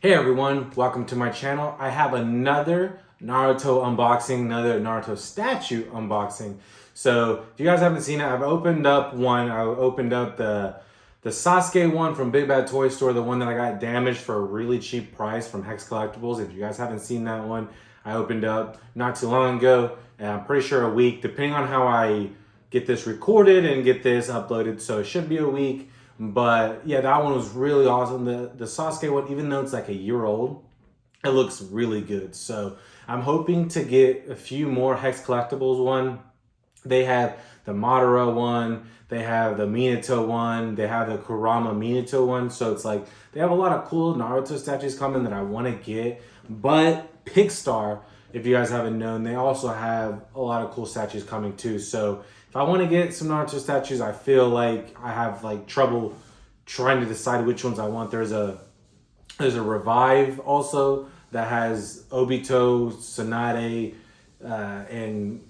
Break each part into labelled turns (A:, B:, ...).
A: Hey everyone, welcome to my channel. I have another Naruto unboxing, another Naruto statue unboxing. So if you guys haven't seen it, I've opened up one. I opened up the Sasuke one from Big Bad Toy Store, the one that I got damaged for a really cheap price from Hex Collectibles. If you guys haven't seen that one, I opened up not too long ago, and I'm pretty sure a week, depending on how I get this recorded and get this uploaded. So it should be a week. But yeah, that one was really awesome. The Sasuke one, even though it's like a year old, it looks really good. So I'm hoping to get a few more Hex Collectibles one. They have the Madara one, they have the Minato one, they have the Kurama Minato one. So it's like they have a lot of cool Naruto statues coming that I want to get. But Pigstar, if you guys haven't known, they also have a lot of cool statues coming too. So if I want to get some Naruto statues, I feel like I have like trouble trying to decide which ones I want. There's a Revive also that has Obito, Tsunade, and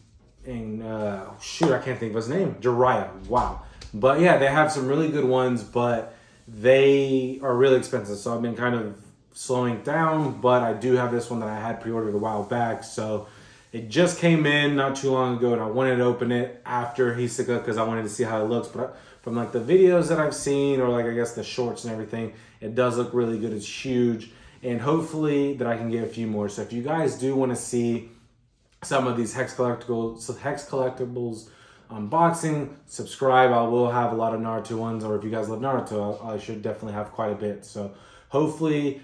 A: shoot, I can't think of his name. Jiraiya. Wow. But yeah, they have some really good ones, but they are really expensive. So I've been kind of slowing down, but I do have this one that I had pre-ordered a while back. So it just came in not too long ago, and I wanted to open it after Hisoka because I wanted to see how it looks. But from like the videos that I've seen, or like I guess the shorts and everything, it does look really good. It's huge, and hopefully that I can get a few more. So if you guys do want to see some of these Hex Collectibles unboxing, subscribe. I will have a lot of Naruto ones, or if you guys love Naruto, I should definitely have quite a bit. So hopefully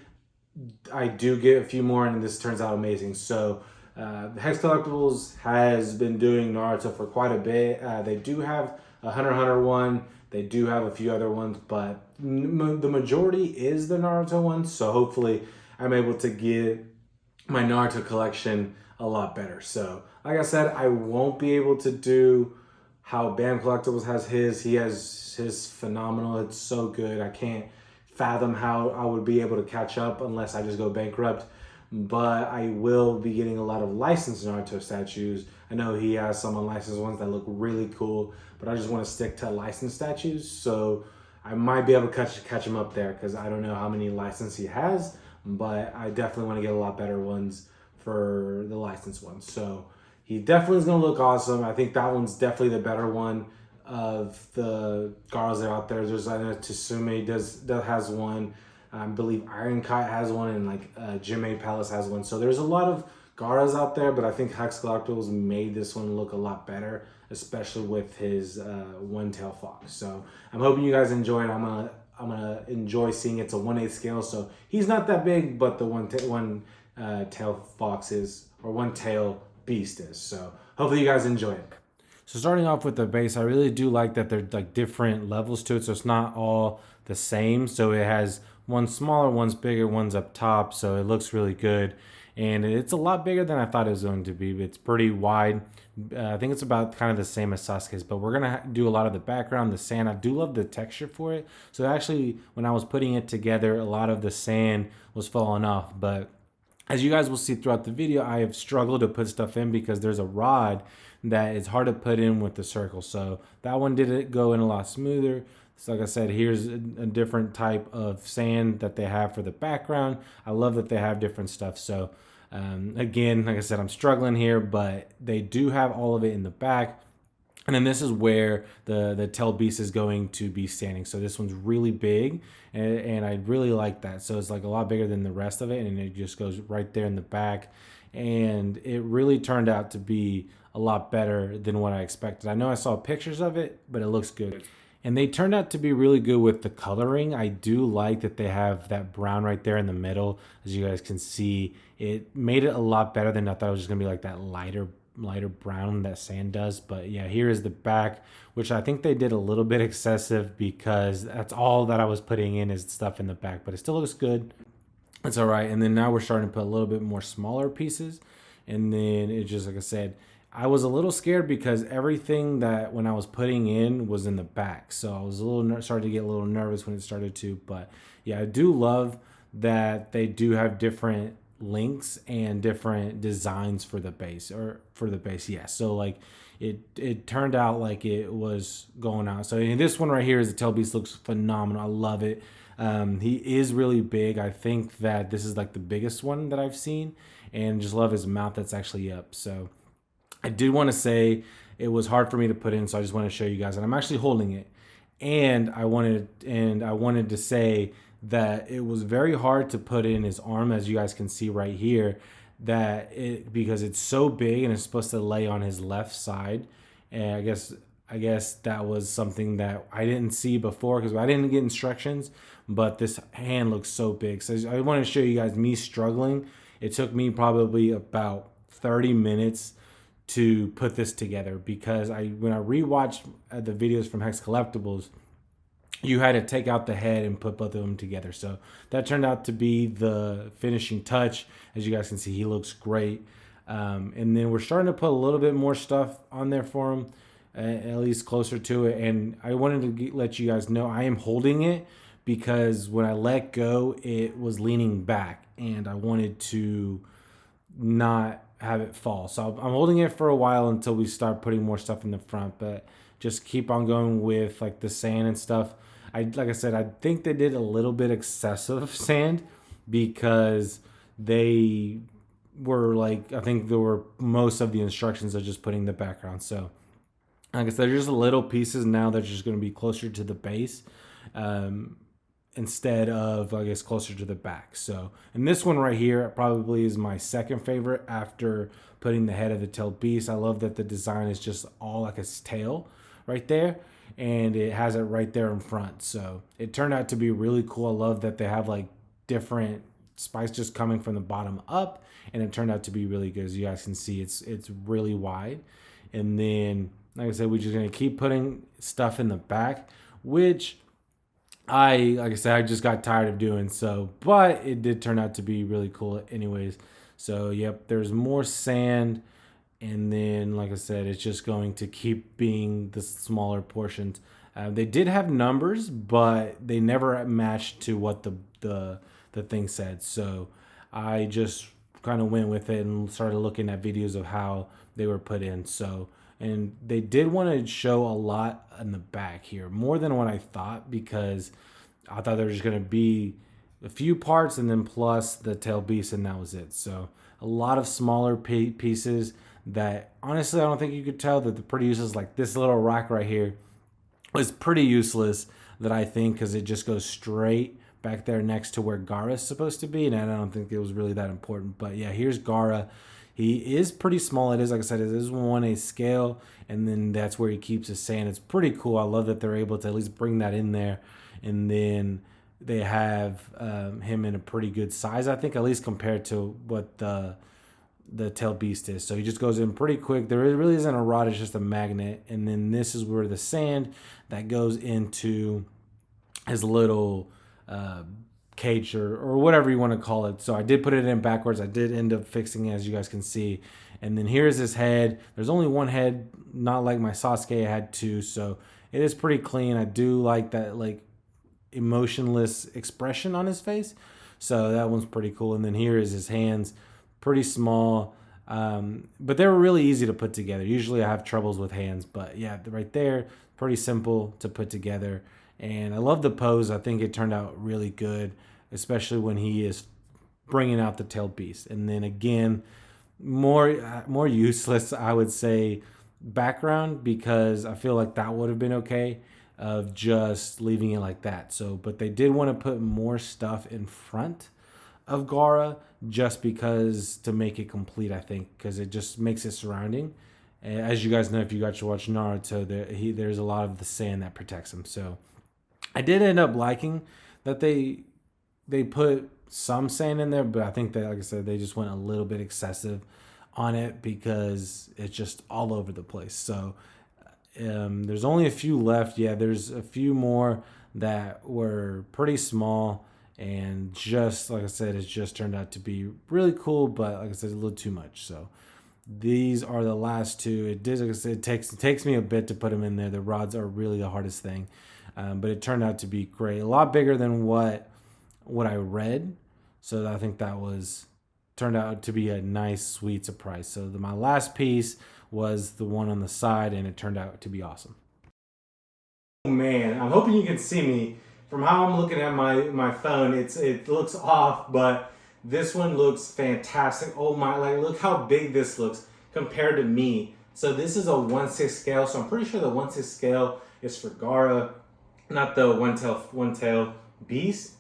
A: I do get a few more and this turns out amazing. So Hex Collectibles has been doing Naruto for quite a bit. They do have a Hunter x Hunter one. They do have a few other ones, but the majority is the Naruto one. So hopefully I'm able to get my Naruto collection a lot better. So like I said, I won't be able to do how Bam Collectibles has his. He has his phenomenal. It's so good. I can't fathom how I would be able to catch up unless I just go bankrupt. But I will be getting a lot of licensed Naruto statues. I know he has some unlicensed ones that look really cool, but I just want to stick to licensed statues. So I might be able to catch him up there because I don't know how many license he has, but I definitely want to get a lot better ones for the licensed ones. So he definitely is going to look awesome. I think that one's definitely the better one of the Gaaras that are out there. There's, I know Tsume has one. I believe Iron Kite has one, and like Jimmy Palace has one. So there's a lot of Gaaras out there, but I think Hex Collectibles made this one look a lot better, especially with his one-tail fox. So I'm hoping you guys enjoy it. I'm gonna enjoy seeing it's a 1/8 scale, so he's not that big, but the one-tail fox is, or one-tail beast is. So hopefully you guys enjoy it. So starting off with the base, I really do like that there's like different levels to it, so it's not all the same. So it has one's smaller, one's bigger, one's up top, so it looks really good. And it's a lot bigger than I thought it was going to be. It's pretty wide. I think it's about kind of the same as Sasuke's, but we're gonna do a lot of the background, the sand. I do love the texture for it. So actually, when I was putting it together, a lot of the sand was falling off. But as you guys will see throughout the video, I have struggled to put stuff in because there's a rod that is hard to put in with the circle. So that one did go in a lot smoother. So like I said, here's a different type of sand that they have for the background. I love that they have different stuff. So again, like I said, I'm struggling here, but they do have all of it in the back. And then this is where the tail beast is going to be standing. So this one's really big, and I really like that. So it's like a lot bigger than the rest of it, and it just goes right there in the back. And it really turned out to be a lot better than what I expected. I know I saw pictures of it, but it looks good. And they turned out to be really good with the coloring. I do like that they have that brown right there in the middle. As you guys can see, it made it a lot better than I thought it was just gonna be, like that lighter brown that sand does. But yeah, here is the back, which I think they did a little bit excessive because that's all that I was putting in is stuff in the back, but it still looks good. It's all right. And then now we're starting to put a little bit more smaller pieces, and then it just, like I said, I was a little scared because everything that when I was putting in was in the back, so I was a little started to get a little nervous when it started to. But yeah, I do love that they do have different links and different designs for the base, yeah. So like it turned out like it was going out. So this one right here is the tail beast, looks phenomenal. I love it. He is really big. I think that this is like the biggest one that I've seen, and just love his mouth that's actually up. So I did want to say it was hard for me to put in, so I just want to show you guys, and I'm actually holding it. And I wanted to say that it was very hard to put in his arm, as you guys can see right here, because it's so big and it's supposed to lay on his left side. And I guess that was something that I didn't see before because I didn't get instructions, but this hand looks so big. So I want to show you guys me struggling. It took me probably about 30 minutes to put this together because when I rewatched the videos from Hex Collectibles, you had to take out the head and put both of them together. So that turned out to be the finishing touch. As you guys can see, he looks great. And then we're starting to put a little bit more stuff on there for him, at least closer to it. And I wanted to let you guys know I am holding it because when I let go, it was leaning back and I wanted to not have it fall. So I'm holding it for a while until we start putting more stuff in the front, but just keep on going with like the sand and stuff. Like I said, I think they did a little bit excessive sand because they were like, I think there were most of the instructions are just putting the background. So like I said, there's just little pieces now that's just going to be closer to the base. Instead of, I guess, closer to the back. So, and this one right here probably is my second favorite after putting the head of the tailed beast. I love that the design is just all like his tail right there, and it has it right there in front. So it turned out to be really cool. I love that they have like different spikes just coming from the bottom up, and it turned out to be really good. As you guys can see, it's really wide. And then, like I said, we're just gonna keep putting stuff in the back, which like I said, I just got tired of doing so, but it did turn out to be really cool anyways. So, yep, there's more sand. And then, like I said, it's just going to keep being the smaller portions. They did have numbers, but they never matched to what the thing said. So I just kind of went with it and started looking at videos of how they were put in. So, and they did want to show a lot in the back here, more than what I thought, because I thought there was going to be a few parts and then plus the tail beast, and that was it. So a lot of smaller pieces that honestly I don't think you could tell that the pretty useless. Like this little rock right here was pretty useless, that I think, because it just goes straight back there next to where Gaara is supposed to be, and I don't think it was really that important. But yeah, here's Gaara. He is pretty small. It is, like I said, it is 1/8 scale, and then that's where he keeps his sand. It's pretty cool. I love that they're able to at least bring that in there. And then they have him in a pretty good size, I think, at least compared to what the tail beast is. So he just goes in pretty quick. There really isn't a rod, it's just a magnet. And then this is where the sand that goes into his little cage or whatever you want to call it. So I did put it in backwards. I did end up fixing it, as you guys can see. And then here's his head. There's only one head, not like my Sasuke had two. So it is pretty clean. I do like that like emotionless expression on his face. So that one's pretty cool. And then here is his hands, pretty small. But they were really easy to put together. Usually I have troubles with hands, but yeah, right there, pretty simple to put together. And I love the pose. I think it turned out really good, especially when he is bringing out the tailed beast. And then again, more useless, I would say, background, because I feel like that would have been okay of just leaving it like that. So, but they did want to put more stuff in front of Gaara just because to make it complete, I think, because it just makes it surrounding. As you guys know, if you got to watch Naruto, there's a lot of the sand that protects him. So I did end up liking that they put some sand in there, but I think that, like I said, they just went a little bit excessive on it because it's just all over the place. So there's only a few left. Yeah, there's a few more that were pretty small, and just like I said, it's just turned out to be really cool, but like I said, a little too much. So these are the last two. It did, like I said, it takes me a bit to put them in there. The rods are really the hardest thing, but it turned out to be great. A lot bigger than what I read, so I think that turned out to be a nice, sweet surprise. So my last piece was the one on the side, and it turned out to be awesome. Oh man, I'm hoping you can see me, from how I'm looking at my phone, it looks off, but this one looks fantastic. Oh my, like look how big this looks compared to me. So this is a 1/6 scale, so I'm pretty sure the 1/6 scale is for Gaara, not the one tail beast.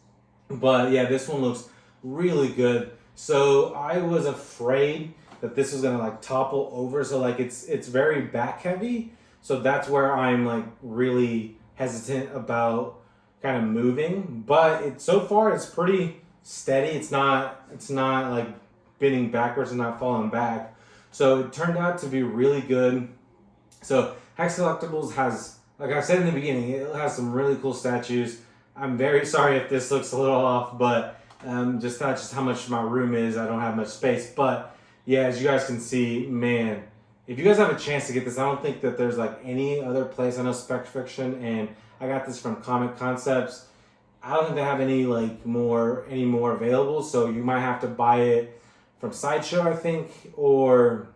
A: But yeah, this one looks really good. So I was afraid that this was gonna like topple over. So like it's very back heavy. So that's where I'm like really hesitant about kind of moving. But so far it's pretty steady. It's not like bending backwards and not falling back. So it turned out to be really good. So Hex Collectibles has, like I said in the beginning, it has some really cool statues. I'm very sorry if this looks a little off, but just not just how much my room is. I don't have much space. But yeah, as you guys can see, man, if you guys have a chance to get this, I don't think that there's like any other place. I know Spec Fiction, and I got this from Comic Concepts. I don't think they have any more available, so you might have to buy it from Sideshow, I think, or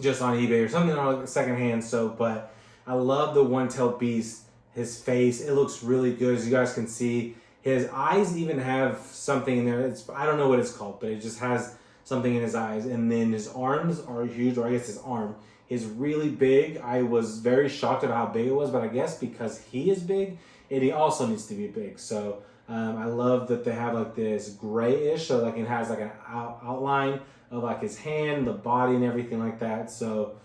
A: just on eBay or something on secondhand. So, but I love the one-tailed beast. His face, it looks really good, as you guys can see. His eyes even have something in there. I don't know what it's called, but it just has something in his eyes. And then his arms are huge, or I guess his arm is really big. I was very shocked about how big it was, but I guess because he is big, he also needs to be big. So I love that they have like this grayish, so like it has like an outline of like his hand, the body, and everything like that. So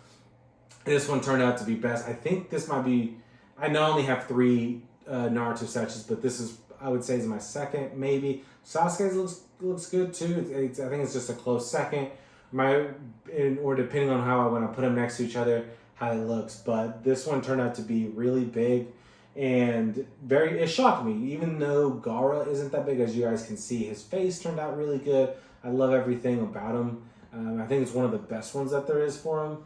A: this one turned out to be best. I think this might be, I not only have 3 Naruto statues, but this is, I would say, is my second maybe. Sasuke's looks good too. I think it's just a close second. Or depending on how I want to put them next to each other, how it looks. But this one turned out to be really big. And it shocked me, even though Gaara isn't that big, as you guys can see. His face turned out really good. I love everything about him. I think it's one of the best ones that there is for him.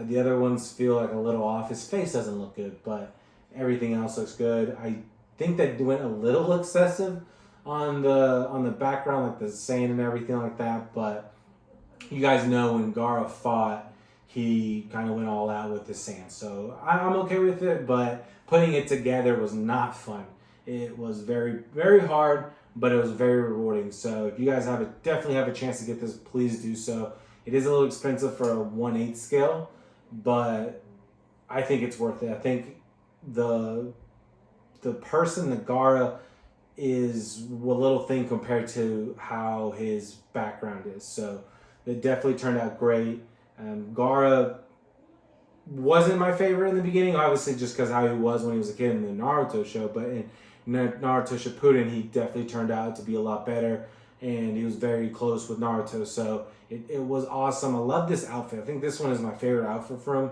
A: The other ones feel like a little off. His face doesn't look good, but everything else looks good. I think they went a little excessive on the background, like the sand and everything like that. But you guys know when Gaara fought, he kind of went all out with the sand. So I'm okay with it, but putting it together was not fun. It was very, very hard, but it was very rewarding. So if you guys definitely have a chance to get this, please do so. It is a little expensive for a 1/8 scale, but I think it's worth it. I think the person, the Gaara, is a little thing compared to how his background is. So it definitely turned out great. Gaara wasn't my favorite in the beginning, obviously just because how he was when he was a kid in the Naruto show, but in Naruto Shippuden, he definitely turned out to be a lot better, and he was very close with Naruto, so it was awesome. I love this outfit. I think this one is my favorite outfit from him,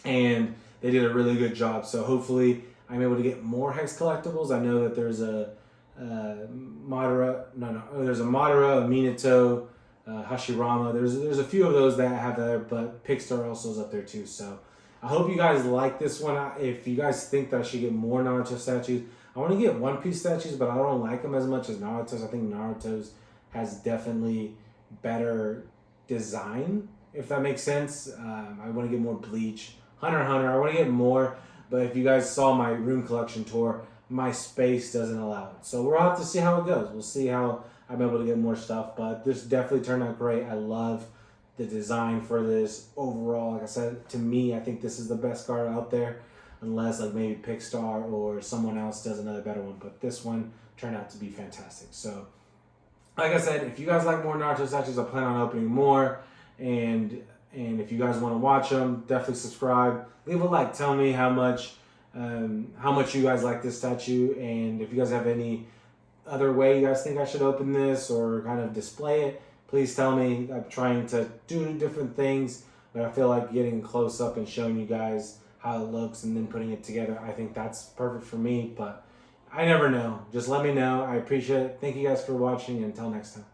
A: and they did a really good job. So hopefully I'm able to get more Hex Collectibles. I know that there's a Madara, there's a Madara, a Minato, Hashirama. There's a few of those that I have there, but Pickstar also is up there too. So I hope you guys like this one. If you guys think that I should get more Naruto statues, I want to get One Piece statues, but I don't like them as much as Naruto's. I think Naruto's has definitely better design, if that makes sense. I want to get more Bleach. Hunter x Hunter, I want to get more, but if you guys saw my room collection tour, my space doesn't allow it. So we'll have to see how it goes. We'll see how I'm able to get more stuff, but this definitely turned out great. I love the design for this overall. Like I said, to me, I think this is the best card out there, unless like maybe Pickstar or someone else does another better one, but this one turned out to be fantastic. So like I said, if you guys like more Naruto statues, I plan on opening more, and if you guys want to watch them, definitely subscribe, leave a like, tell me how much you guys like this statue, and if you guys have any other way you guys think I should open this or kind of display it, please tell me. I'm trying to do different things, but I feel like getting close up and showing you guys how it looks and then putting it together, I think that's perfect for me, but I never know. Just let me know. I appreciate it. Thank you guys for watching, and until next time.